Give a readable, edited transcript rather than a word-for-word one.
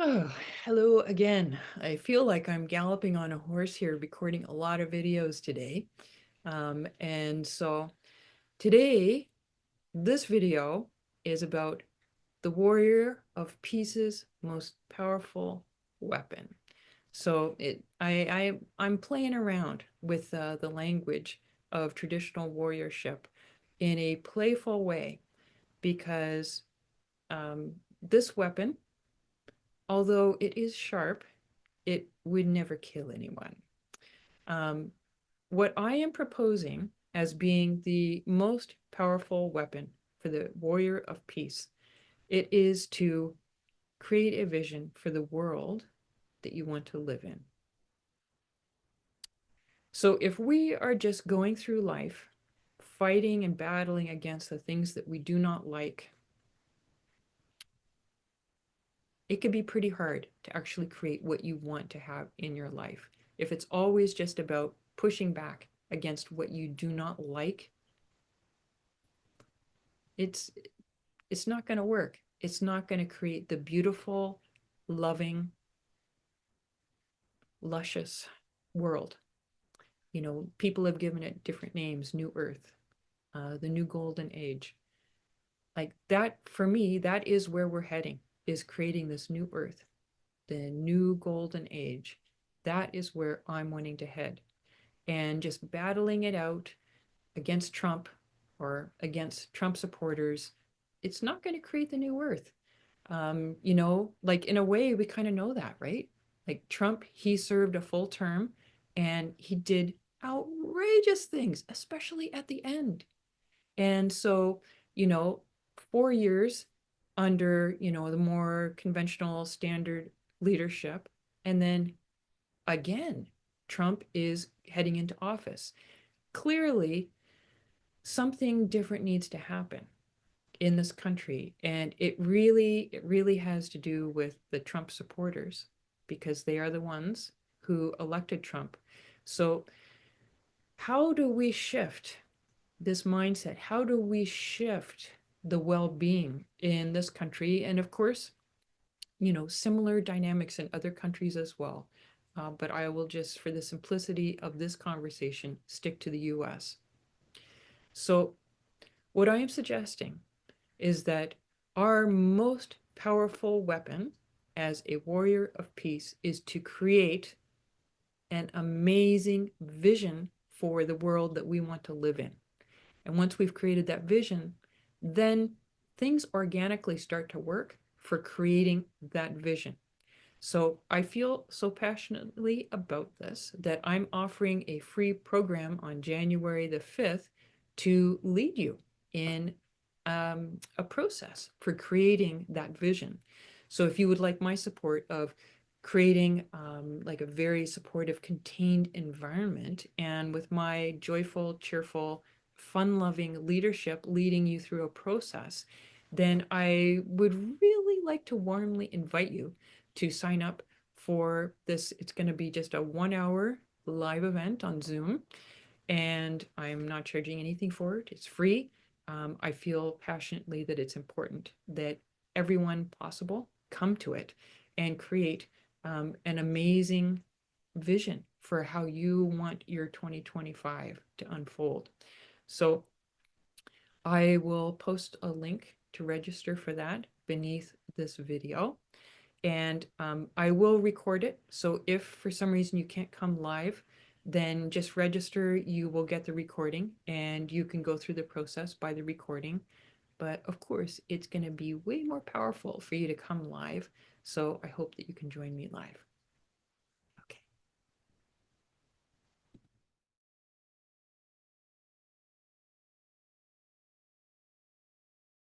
Oh, hello again. I feel like I'm galloping on a horse here, recording a lot of videos today. And so today, this video is about the warrior of peace's most powerful weapon. So I'm playing around with the language of traditional warriorship in a playful way because um, this weapon, although it is sharp, it would never kill anyone. Um, what I am proposing as being the most powerful weapon for the warrior of peace, it is to create a vision for the world that you want to live in. So if we are just going through life, fighting and battling against the things that we do not like, it can be pretty hard to actually create what you want to have in your life. If it's always just about pushing back against what you do not like, it's it's not going to work. It's not going to create the beautiful, loving, luscious world. You know, people have given it different names: New Earth, the New Golden Age. Like that, for me, that is where we're heading, is creating this new Earth, the new Golden Age. That is where I'm wanting to head. And just battling it out against Trump or against Trump supporters, it's not going to create the new Earth. Like in a way, we kind of know that, right? Like Trump, he served a full term and he did outrageous things, especially at the end. And so, you know, 4 years under, the more conventional standard leadership. And then again, Trump is heading into office. Clearly, something different needs to happen in this country, and it really has to do with the Trump supporters because they are the ones who elected Trump. So how do we shift this mindset? How do we shift the well-being in this country? And of course, similar dynamics in other countries as well. But I will just, for the simplicity of this conversation, stick to the US. So what I am suggesting is that our most powerful weapon as a warrior of peace is to create an amazing vision for the world that we want to live in. And once we've created that vision, then things organically start to work for creating that vision. So I feel so passionately about this that I'm offering a free program on January the 5th to lead you in a process for creating that vision. So if you would like my support of creating like a very supportive, contained environment, and with my joyful, cheerful, fun-loving leadership leading you through a process, then I would really like to warmly invite you to sign up for this. It's going to be just a 1 hour live event on Zoom, and I'm not charging anything for it. It's free. I feel passionately that it's important that everyone possible come to it and create an amazing vision for how you want your 2025 to unfold. So I will post a link to register for that beneath this video. And I will record it. So if for some reason you can't come live, then just register. You will get the recording and you can go through the process by the recording. But of course, it's going to be way more powerful for you to come live. So I hope that you can join me live.